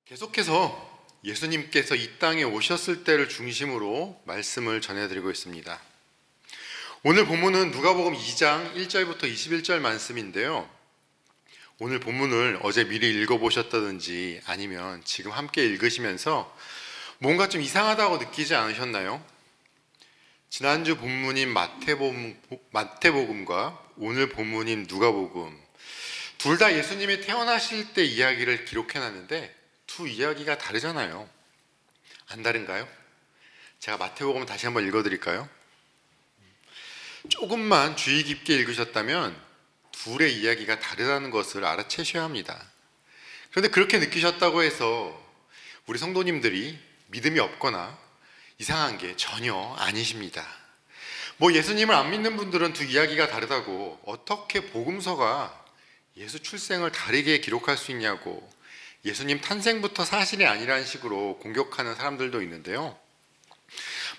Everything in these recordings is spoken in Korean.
계속해서 예수님께서 이 땅에 오셨을 때를 중심으로 말씀을 전해드리고 있습니다. 오늘 본문은 누가복음 2장 1절부터 21절 말씀인데요. 오늘 본문을 어제 미리 읽어보셨다든지 아니면 지금 함께 읽으시면서 뭔가 좀 이상하다고 느끼지 않으셨나요? 지난주 본문인 마태복음과 오늘 본문인 누가복음 둘 다 예수님이 태어나실 때 이야기를 기록해놨는데 두 이야기가 다르잖아요. 안 다른가요? 제가 마태복음 다시 한번 읽어드릴까요? 조금만 주의 깊게 읽으셨다면 둘의 이야기가 다르다는 것을 알아채셔야 합니다. 그런데 그렇게 느끼셨다고 해서 우리 성도님들이 믿음이 없거나 이상한 게 전혀 아니십니다. 예수님을 안 믿는 분들은 두 이야기가 다르다고 어떻게 복음서가 예수 출생을 다르게 기록할 수 있냐고 예수님 탄생부터 사실이 아니라는 식으로 공격하는 사람들도 있는데요.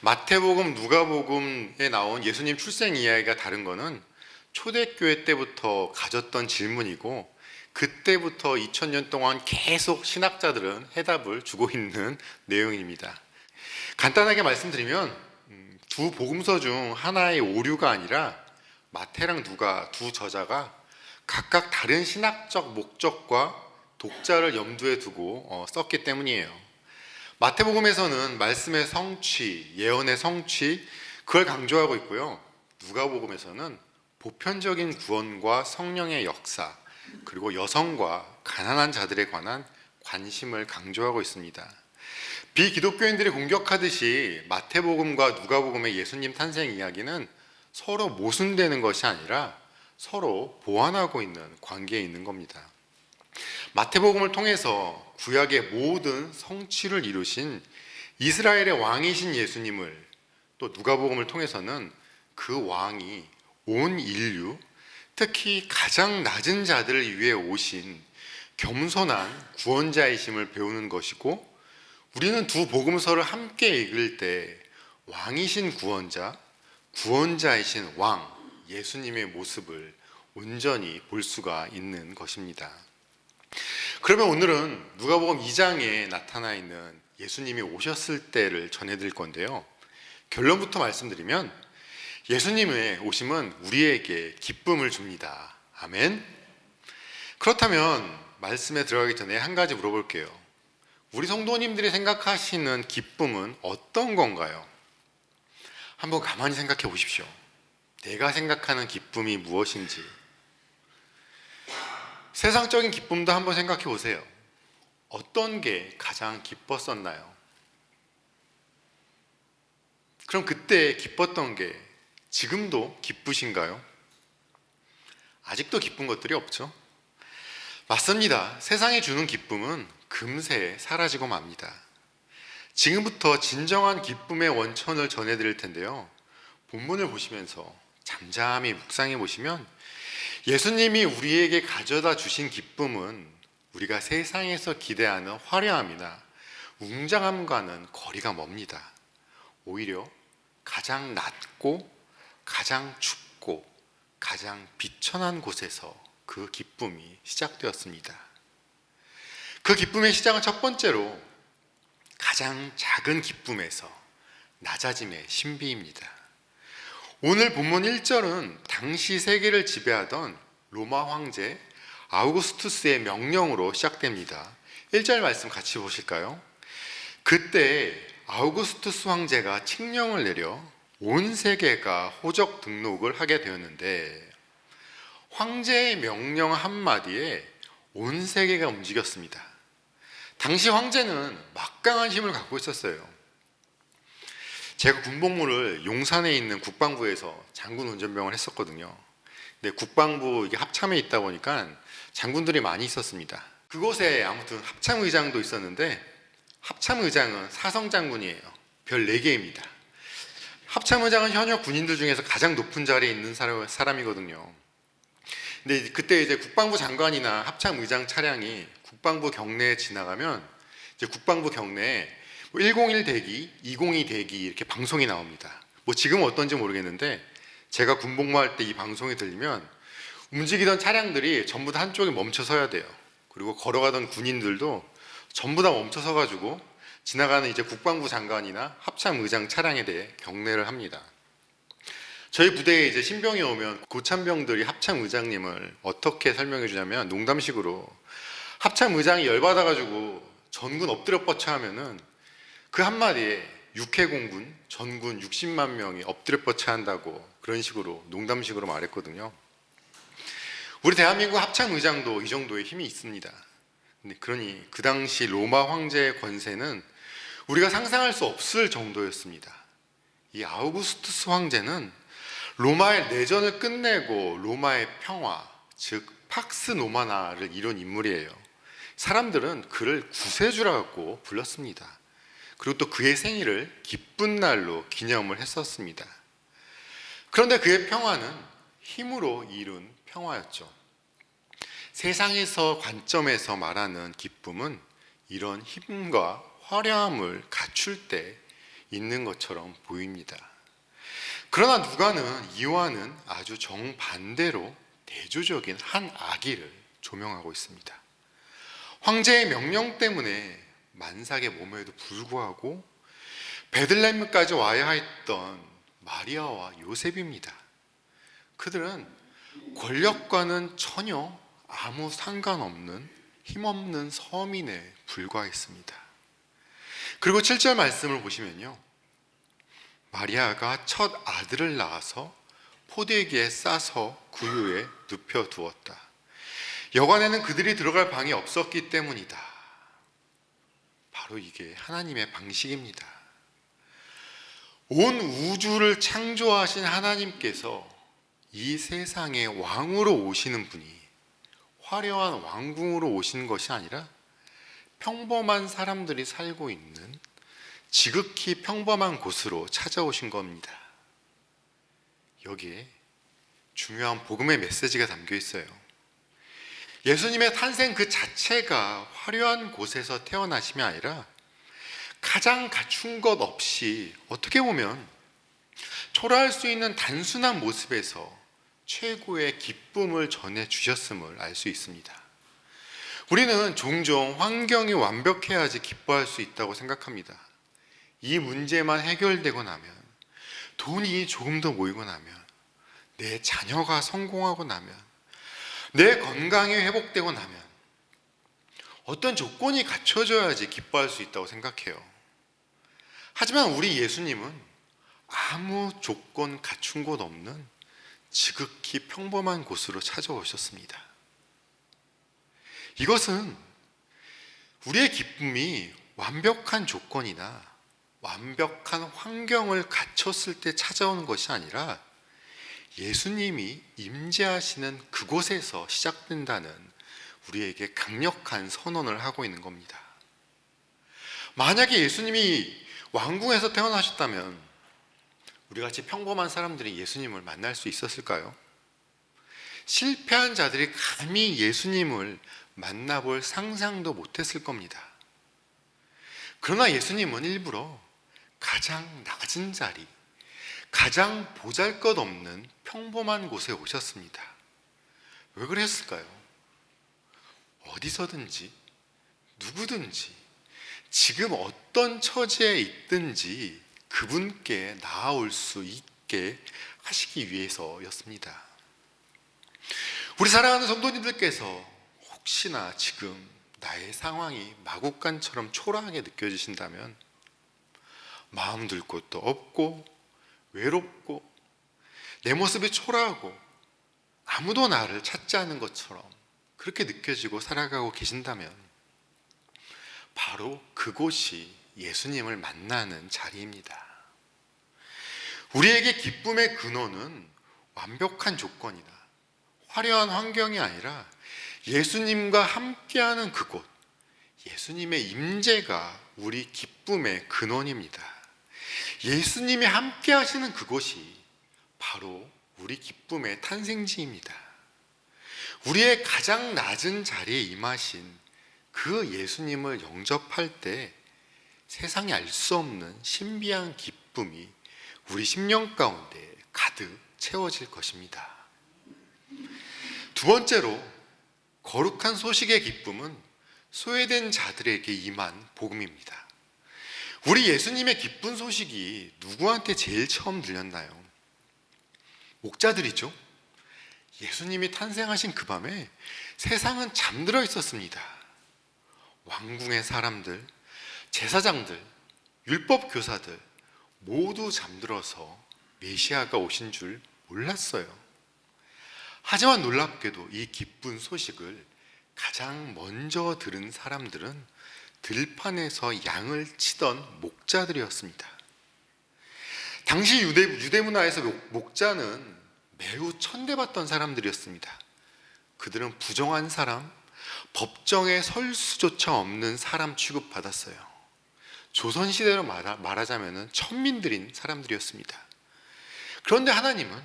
마태복음, 누가복음에 나온 예수님 출생 이야기가 다른 거는 초대교회 때부터 가졌던 질문이고 그때부터 2000년 동안 계속 신학자들은 해답을 주고 있는 내용입니다. 간단하게 말씀드리면 두 복음서 중 하나의 오류가 아니라 마태랑 누가 두 저자가 각각 다른 신학적 목적과 독자를 염두에 두고 썼기 때문이에요. 마태복음에서는 말씀의 성취, 예언의 성취 그걸 강조하고 있고요. 누가복음에서는 보편적인 구원과 성령의 역사 그리고 여성과 가난한 자들에 관한 관심을 강조하고 있습니다. 비기독교인들이 공격하듯이 마태복음과 누가복음의 예수님 탄생 이야기는 서로 모순되는 것이 아니라 서로 보완하고 있는 관계에 있는 겁니다. 마태복음을 통해서 구약의 모든 성취를 이루신 이스라엘의 왕이신 예수님을, 또 누가복음을 통해서는 그 왕이 온 인류, 특히 가장 낮은 자들을 위해 오신 겸손한 구원자이심을 배우는 것이고, 우리는 두 복음서를 함께 읽을 때 왕이신 구원자, 구원자이신 왕 예수님의 모습을 온전히 볼 수가 있는 것입니다. 그러면 오늘은 누가복음 2장에 나타나 있는 예수님이 오셨을 때를 전해드릴 건데요. 결론부터 말씀드리면 예수님의 오심은 우리에게 기쁨을 줍니다. 아멘. 그렇다면 말씀에 들어가기 전에 한 가지 물어볼게요. 우리 성도님들이 생각하시는 기쁨은 어떤 건가요? 한번 가만히 생각해 보십시오. 내가 생각하는 기쁨이 무엇인지. 세상적인 기쁨도 한번 생각해 보세요. 어떤 게 가장 기뻤었나요? 그럼 그때 기뻤던 게 지금도 기쁘신가요? 아직도 기쁜 것들이 없죠? 맞습니다. 세상이 주는 기쁨은 금세 사라지고 맙니다. 지금부터 진정한 기쁨의 원천을 전해드릴 텐데요. 본문을 보시면서 잠잠히 묵상해 보시면 예수님이 우리에게 가져다 주신 기쁨은 우리가 세상에서 기대하는 화려함이나 웅장함과는 거리가 멉니다. 오히려 가장 낮고 가장 춥고 가장 비천한 곳에서 그 기쁨이 시작되었습니다. 그 기쁨의 시작은 첫 번째로 가장 작은 기쁨에서 낮아짐의 신비입니다. 오늘 본문 1절은 당시 세계를 지배하던 로마 황제 아우구스투스의 명령으로 시작됩니다. 1절 말씀 같이 보실까요? 그때 아우구스투스 황제가 칙령을 내려 온 세계가 호적 등록을 하게 되었는데 황제의 명령 한마디에 온 세계가 움직였습니다. 당시 황제는 막강한 힘을 갖고 있었어요. 제가 군복무를 용산에 있는 국방부에서 장군 운전병을 했었거든요. 근데 국방부 이게 합참에 있다 보니까 장군들이 많이 있었습니다. 그곳에 아무튼 합참의장도 있었는데 합참의장은 사성장군이에요. 별 4개입니다. 합참의장은 현역 군인들 중에서 가장 높은 자리에 있는 사람이거든요. 근데 그때 이제 국방부 장관이나 합참의장 차량이 국방부 경내에 지나가면 이제 국방부 경내에 101 대기, 202 대기 이렇게 방송이 나옵니다. 지금은 어떤지 모르겠는데 제가 군복무할 때 이 방송이 들리면 움직이던 차량들이 전부 다 한쪽에 멈춰 서야 돼요. 그리고 걸어가던 군인들도 전부 다 멈춰서 가지고 지나가는 이제 국방부 장관이나 합참의장 차량에 대해 경례를 합니다. 저희 부대에 이제 신병이 오면 고참병들이 합참의장님을 어떻게 설명해 주냐면 농담식으로 합참의장이 열받아가지고 전군 엎드려 뻗쳐 하면은 그 한마디에 육해공군 전군 60만 명이 엎드려 뻗쳐 한다고 그런 식으로 농담식으로 말했거든요. 우리 대한민국 합참의장도 이 정도의 힘이 있습니다. 그러니 그 당시 로마 황제의 권세는 우리가 상상할 수 없을 정도였습니다. 이 아우구스투스 황제는 로마의 내전을 끝내고 로마의 평화, 즉 팍스 노마나를 이룬 인물이에요. 사람들은 그를 구세주라고 불렀습니다. 그리고 또 그의 생일을 기쁜 날로 기념을 했었습니다. 그런데 그의 평화는 힘으로 이룬 평화였죠. 세상에서 관점에서 말하는 기쁨은 이런 힘과 화려함을 갖출 때 있는 것처럼 보입니다. 그러나 누가는 이와는 아주 정반대로 대조적인 한 악의를 조명하고 있습니다. 황제의 명령 때문에 만삭의 몸에도 불구하고 베들레헴까지 와야 했던 마리아와 요셉입니다. 그들은 권력과는 전혀 아무 상관없는 힘없는 서민에 불과했습니다. 그리고 7절 말씀을 보시면요, 마리아가 첫 아들을 낳아서 포대기에 싸서 구유에 눕혀두었다. 여관에는 그들이 들어갈 방이 없었기 때문이다. 바로 이게 하나님의 방식입니다. 온 우주를 창조하신 하나님께서 이 세상의 왕으로 오시는 분이 화려한 왕궁으로 오시는 것이 아니라 평범한 사람들이 살고 있는 지극히 평범한 곳으로 찾아오신 겁니다. 여기에 중요한 복음의 메시지가 담겨 있어요. 예수님의 탄생 그 자체가 화려한 곳에서 태어나심이 아니라 가장 갖춘 것 없이 어떻게 보면 초라할 수 있는 단순한 모습에서 최고의 기쁨을 전해주셨음을 알 수 있습니다. 우리는 종종 환경이 완벽해야지 기뻐할 수 있다고 생각합니다. 이 문제만 해결되고 나면, 돈이 조금 더 모이고 나면, 내 자녀가 성공하고 나면, 내 건강이 회복되고 나면 어떤 조건이 갖춰져야지 기뻐할 수 있다고 생각해요. 하지만 우리 예수님은 아무 조건 갖춘 곳 없는 지극히 평범한 곳으로 찾아오셨습니다. 이것은 우리의 기쁨이 완벽한 조건이나 완벽한 환경을 갖췄을 때 찾아오는 것이 아니라 예수님이 임재하시는 그곳에서 시작된다는 우리에게 강력한 선언을 하고 있는 겁니다. 만약에 예수님이 왕궁에서 태어나셨다면 우리같이 평범한 사람들이 예수님을 만날 수 있었을까요? 실패한 자들이 감히 예수님을 만나볼 상상도 못했을 겁니다. 그러나 예수님은 일부러 가장 낮은 자리, 가장 보잘것없는 평범한 곳에 오셨습니다. 왜 그랬을까요? 어디서든지 누구든지 지금 어떤 처지에 있든지 그분께 나아올 수 있게 하시기 위해서였습니다. 우리 사랑하는 성도님들께서 혹시나 지금 나의 상황이 마국간처럼 초라하게 느껴지신다면 마음 둘 곳도 없고 외롭고 내 모습이 초라하고 아무도 나를 찾지 않는 것처럼 그렇게 느껴지고 살아가고 계신다면 바로 그곳이 예수님을 만나는 자리입니다. 우리에게 기쁨의 근원은 완벽한 조건이나 화려한 환경이 아니라 예수님과 함께하는 그곳, 예수님의 임재가 우리 기쁨의 근원입니다. 예수님이 함께 하시는 그곳이 바로 우리 기쁨의 탄생지입니다. 우리의 가장 낮은 자리에 임하신 그 예수님을 영접할 때 세상에 알 수 없는 신비한 기쁨이 우리 심령 가운데 가득 채워질 것입니다. 두 번째로 거룩한 소식의 기쁨은 소외된 자들에게 임한 복음입니다. 우리 예수님의 기쁜 소식이 누구한테 제일 처음 들렸나요? 목자들이죠. 예수님이 탄생하신 그 밤에 세상은 잠들어 있었습니다. 왕궁의 사람들, 제사장들, 율법 교사들 모두 잠들어서 메시아가 오신 줄 몰랐어요. 하지만 놀랍게도 이 기쁜 소식을 가장 먼저 들은 사람들은 들판에서 양을 치던 목자들이었습니다. 당시 유대 문화에서 목자는 매우 천대받던 사람들이었습니다. 그들은 부정한 사람, 법정에 설 수조차 없는 사람 취급받았어요. 조선시대로 말하자면 천민들인 사람들이었습니다. 그런데 하나님은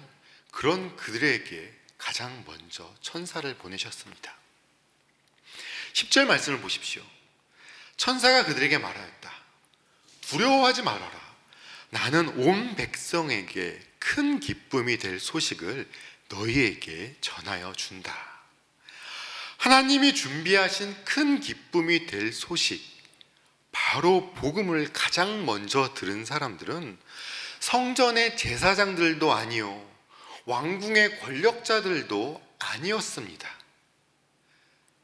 그런 그들에게 가장 먼저 천사를 보내셨습니다. 10절 말씀을 보십시오. 천사가 그들에게 말하였다. 두려워하지 말아라. 나는 온 백성에게 큰 기쁨이 될 소식을 너희에게 전하여 준다. 하나님이 준비하신 큰 기쁨이 될 소식, 바로 복음을 가장 먼저 들은 사람들은 성전의 제사장들도 아니요, 왕궁의 권력자들도 아니었습니다.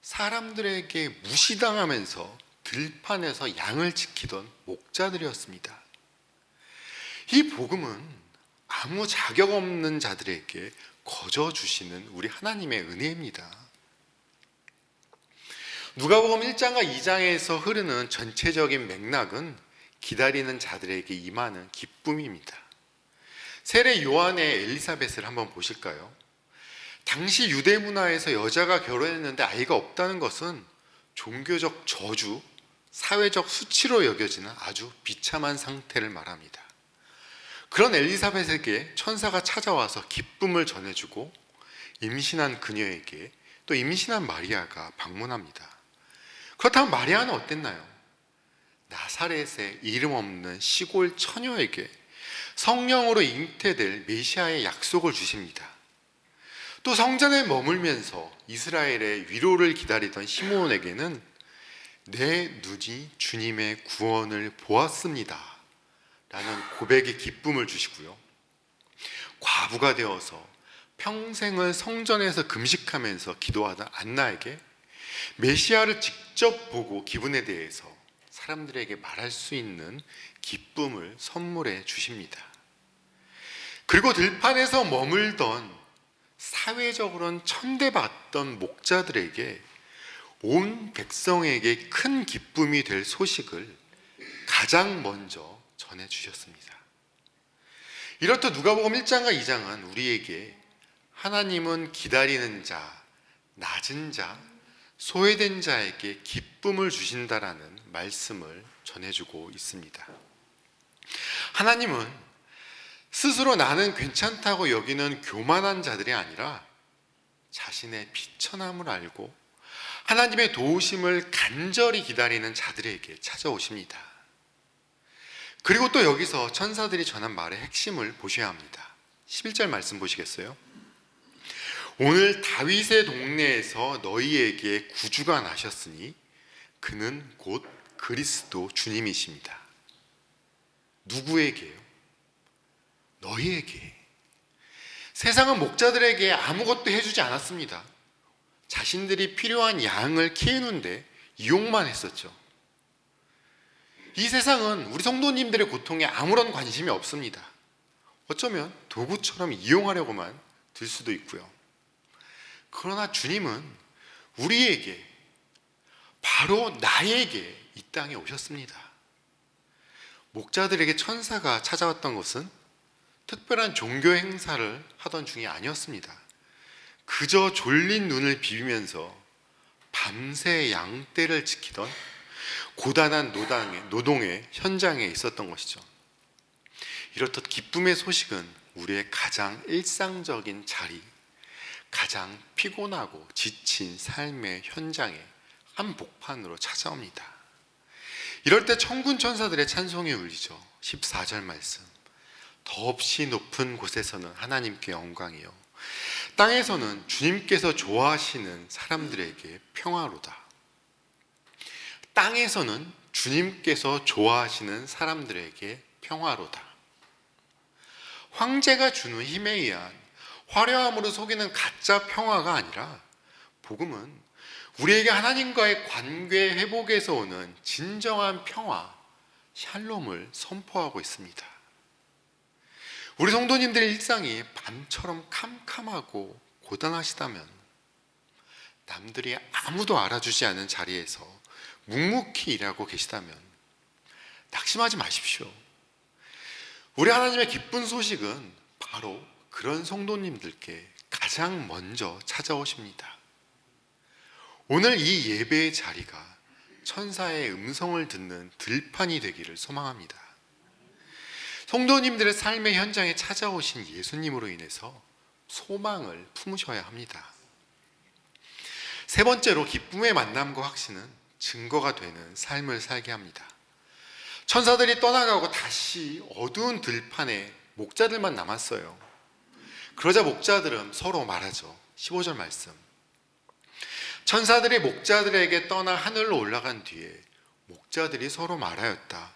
사람들에게 무시당하면서 들판에서 양을 지키던 목자들이었습니다. 이 복음은 아무 자격 없는 자들에게 거저 주시는 우리 하나님의 은혜입니다. 누가복음 1장과 2장에서 흐르는 전체적인 맥락은 기다리는 자들에게 임하는 기쁨입니다. 세례 요한의 엘리사벳을 한번 보실까요? 당시 유대 문화에서 여자가 결혼했는데 아이가 없다는 것은 종교적 저주, 사회적 수치로 여겨지는 아주 비참한 상태를 말합니다. 그런 엘리사벳에게 천사가 찾아와서 기쁨을 전해주고 임신한 그녀에게 또 임신한 마리아가 방문합니다. 그렇다면 마리아는 어땠나요? 나사렛의 이름 없는 시골 처녀에게 성령으로 잉태될 메시아의 약속을 주십니다. 또 성전에 머물면서 이스라엘의 위로를 기다리던 시므온에게는 내 눈이 주님의 구원을 보았습니다 라는 고백의 기쁨을 주시고요, 과부가 되어서 평생을 성전에서 금식하면서 기도하던 안나에게 메시아를 직접 보고 기분에 대해서 사람들에게 말할 수 있는 기쁨을 선물해 주십니다. 그리고 들판에서 머물던 사회적으로는 천대받던 목자들에게 온 백성에게 큰 기쁨이 될 소식을 가장 먼저 전해주셨습니다. 이렇듯 누가복음 1장과 2장은 우리에게 하나님은 기다리는 자, 낮은 자, 소외된 자에게 기쁨을 주신다라는 말씀을 전해주고 있습니다. 하나님은 스스로 나는 괜찮다고 여기는 교만한 자들이 아니라 자신의 비천함을 알고 하나님의 도우심을 간절히 기다리는 자들에게 찾아오십니다. 그리고 또 여기서 천사들이 전한 말의 핵심을 보셔야 합니다. 11절 말씀 보시겠어요? 오늘 다윗의 동네에서 너희에게 구주가 나셨으니 그는 곧 그리스도 주님이십니다. 누구에게요? 너희에게. 세상은 목자들에게 아무것도 해주지 않았습니다. 자신들이 필요한 양을 키우는데 이용만 했었죠. 이 세상은 우리 성도님들의 고통에 아무런 관심이 없습니다. 어쩌면 도구처럼 이용하려고만 들 수도 있고요. 그러나 주님은 우리에게, 바로 나에게 이 땅에 오셨습니다. 목자들에게 천사가 찾아왔던 것은 특별한 종교 행사를 하던 중이 아니었습니다. 그저 졸린 눈을 비비면서 밤새 양떼를 지키던 고단한 노동의 현장에 있었던 것이죠. 이렇듯 기쁨의 소식은 우리의 가장 일상적인 자리, 가장 피곤하고 지친 삶의 현장에 한복판으로 찾아옵니다. 이럴 때 천군 천사들의 찬송이 울리죠. 14절 말씀. 더없이 높은 곳에서는 하나님께 영광이요, 땅에서는 주님께서 좋아하시는 사람들에게 평화로다. 땅에서는 주님께서 좋아하시는 사람들에게 평화로다. 황제가 주는 힘에 의한 화려함으로 속이는 가짜 평화가 아니라 복음은 우리에게 하나님과의 관계 회복에서 오는 진정한 평화, 샬롬을 선포하고 있습니다. 우리 성도님들의 일상이 밤처럼 캄캄하고 고단하시다면, 남들이 아무도 알아주지 않은 자리에서 묵묵히 일하고 계시다면 낙심하지 마십시오. 우리 하나님의 기쁜 소식은 바로 그런 성도님들께 가장 먼저 찾아오십니다. 오늘 이 예배의 자리가 천사의 음성을 듣는 들판이 되기를 소망합니다. 성도님들의 삶의 현장에 찾아오신 예수님으로 인해서 소망을 품으셔야 합니다. 세 번째로, 기쁨의 만남과 확신은 증거가 되는 삶을 살게 합니다. 천사들이 떠나가고 다시 어두운 들판에 목자들만 남았어요. 그러자 목자들은 서로 말하죠. 15절 말씀. 천사들이 목자들에게 떠나 하늘로 올라간 뒤에 목자들이 서로 말하였다.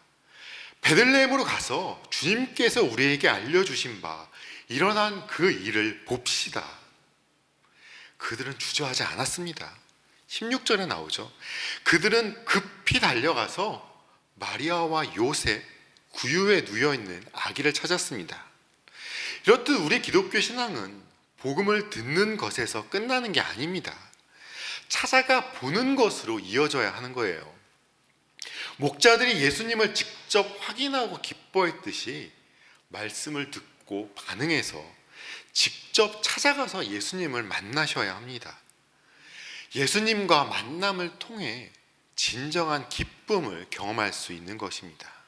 베들레헴으로 가서 주님께서 우리에게 알려주신 바 일어난 그 일을 봅시다. 그들은 주저하지 않았습니다. 16절에 나오죠. 그들은 급히 달려가서 마리아와 요셉, 구유에 누워있는 아기를 찾았습니다. 이렇듯 우리 기독교 신앙은 복음을 듣는 것에서 끝나는 게 아닙니다. 찾아가 보는 것으로 이어져야 하는 거예요. 목자들이 예수님을 직접 확인하고 기뻐했듯이 말씀을 듣고 반응해서 직접 찾아가서 예수님을 만나셔야 합니다. 예수님과 만남을 통해 진정한 기쁨을 경험할 수 있는 것입니다.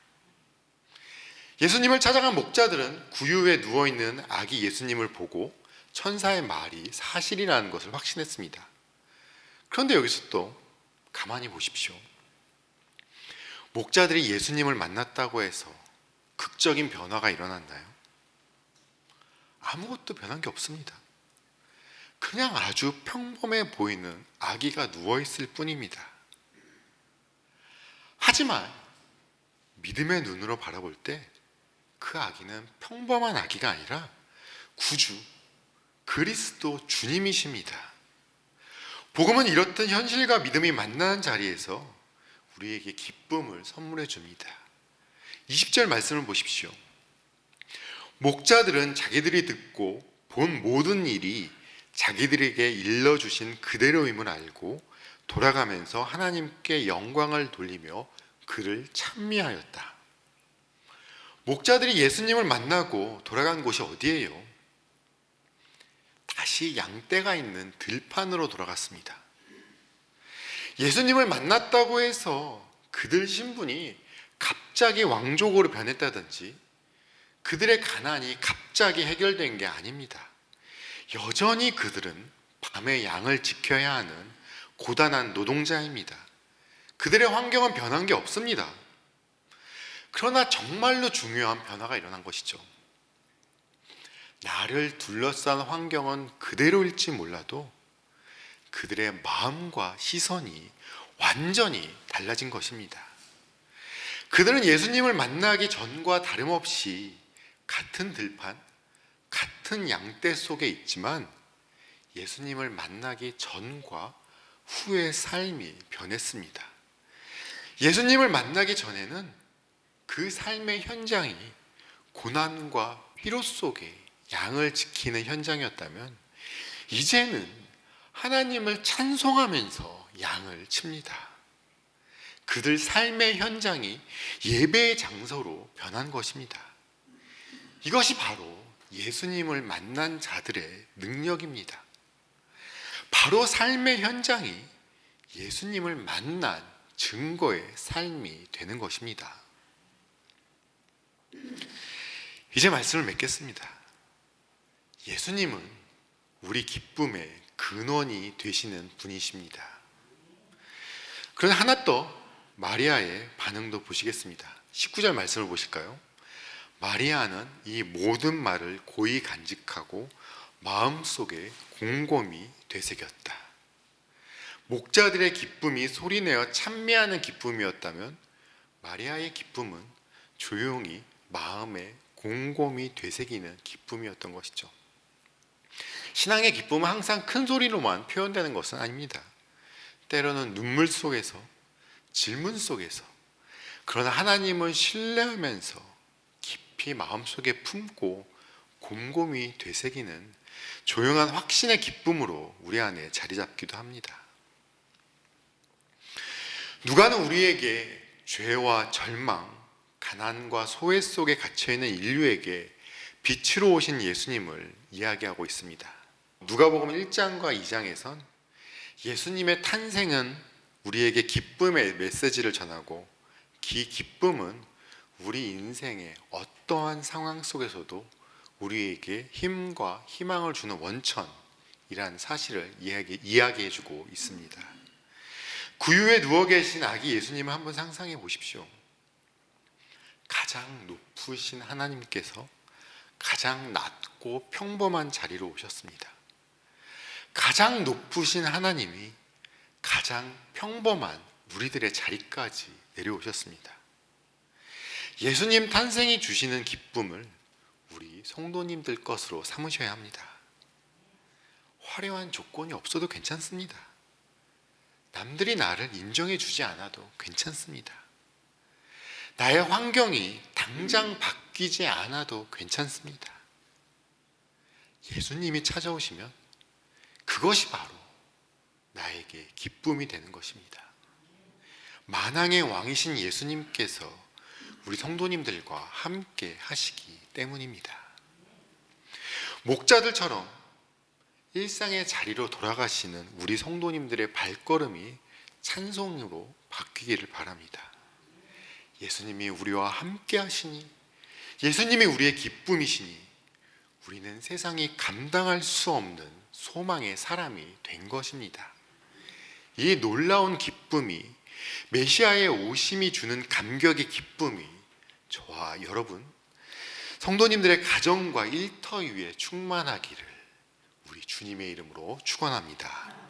예수님을 찾아간 목자들은 구유에 누워있는 아기 예수님을 보고 천사의 말이 사실이라는 것을 확신했습니다. 그런데 여기서 또 가만히 보십시오. 목자들이 예수님을 만났다고 해서 극적인 변화가 일어났나요? 아무것도 변한 게 없습니다. 그냥 아주 평범해 보이는 아기가 누워있을 뿐입니다. 하지만 믿음의 눈으로 바라볼 때 그 아기는 평범한 아기가 아니라 구주, 그리스도 주님이십니다. 복음은 이렇듯 현실과 믿음이 만나는 자리에서 우리에게 기쁨을 선물해 줍니다. 20절 말씀을 보십시오. 목자들은 자기들이 듣고 본 모든 일이 자기들에게 일러주신 그대로임을 알고 돌아가면서 하나님께 영광을 돌리며 그를 찬미하였다. 목자들이 예수님을 만나고 돌아간 곳이 어디예요? 다시 양떼가 있는 들판으로 돌아갔습니다. 예수님을 만났다고 해서 그들 신분이 갑자기 왕족으로 변했다든지 그들의 가난이 갑자기 해결된 게 아닙니다. 여전히 그들은 밤에 양을 지켜야 하는 고단한 노동자입니다. 그들의 환경은 변한 게 없습니다. 그러나 정말로 중요한 변화가 일어난 것이죠. 나를 둘러싼 환경은 그대로일지 몰라도 그들의 마음과 시선이 완전히 달라진 것입니다. 그들은 예수님을 만나기 전과 다름없이 같은 들판, 같은 양떼 속에 있지만 예수님을 만나기 전과 후의 삶이 변했습니다. 예수님을 만나기 전에는 그 삶의 현장이 고난과 피로 속에 양을 지키는 현장이었다면 이제는 하나님을 찬송하면서 양을 칩니다. 그들 삶의 현장이 예배의 장소로 변한 것입니다. 이것이 바로 예수님을 만난 자들의 능력입니다. 바로 삶의 현장이 예수님을 만난 증거의 삶이 되는 것입니다. 이제 말씀을 맺겠습니다. 예수님은 우리 기쁨의 근원이 되시는 분이십니다. 그런데 하나 더 마리아의 반응도 보시겠습니다. 19절 말씀을 보실까요? 마리아는 이 모든 말을 고이 간직하고 마음속에 곰곰이 되새겼다. 목자들의 기쁨이 소리내어 찬미하는 기쁨이었다면 마리아의 기쁨은 조용히 마음에 곰곰이 되새기는 기쁨이었던 것이죠. 신앙의 기쁨은 항상 큰 소리로만 표현되는 것은 아닙니다. 때로는 눈물 속에서, 질문 속에서, 그러나 하나님을 신뢰하면서 깊이 마음속에 품고 곰곰이 되새기는 조용한 확신의 기쁨으로 우리 안에 자리 잡기도 합니다. 누가는 우리에게 죄와 절망, 가난과 소외 속에 갇혀있는 인류에게 빛으로 오신 예수님을 이야기하고 있습니다. 누가복음 1장과 2장에선 예수님의 탄생은 우리에게 기쁨의 메시지를 전하고 그 기쁨은 우리 인생의 어떠한 상황 속에서도 우리에게 힘과 희망을 주는 원천이라는 사실을 이야기해주고 있습니다. 구유에 누워 계신 아기 예수님을 한번 상상해 보십시오. 가장 높으신 하나님께서 가장 낮고 평범한 자리로 오셨습니다. 가장 높으신 하나님이 가장 평범한 우리들의 자리까지 내려오셨습니다. 예수님 탄생이 주시는 기쁨을 우리 성도님들 것으로 삼으셔야 합니다. 화려한 조건이 없어도 괜찮습니다. 남들이 나를 인정해 주지 않아도 괜찮습니다. 나의 환경이 당장 바뀌지 않아도 괜찮습니다. 예수님이 찾아오시면 그것이 바로 나에게 기쁨이 되는 것입니다. 만왕의 왕이신 예수님께서 우리 성도님들과 함께 하시기 때문입니다. 목자들처럼 일상의 자리로 돌아가시는 우리 성도님들의 발걸음이 찬송으로 바뀌기를 바랍니다. 예수님이 우리와 함께 하시니, 예수님이 우리의 기쁨이시니 우리는 세상이 감당할 수 없는 소망의 사람이 된 것입니다. 이 놀라운 기쁨이, 메시아의 오심이 주는 감격의 기쁨이 저와 여러분, 성도님들의 가정과 일터 위에 충만하기를 우리 주님의 이름으로 축원합니다.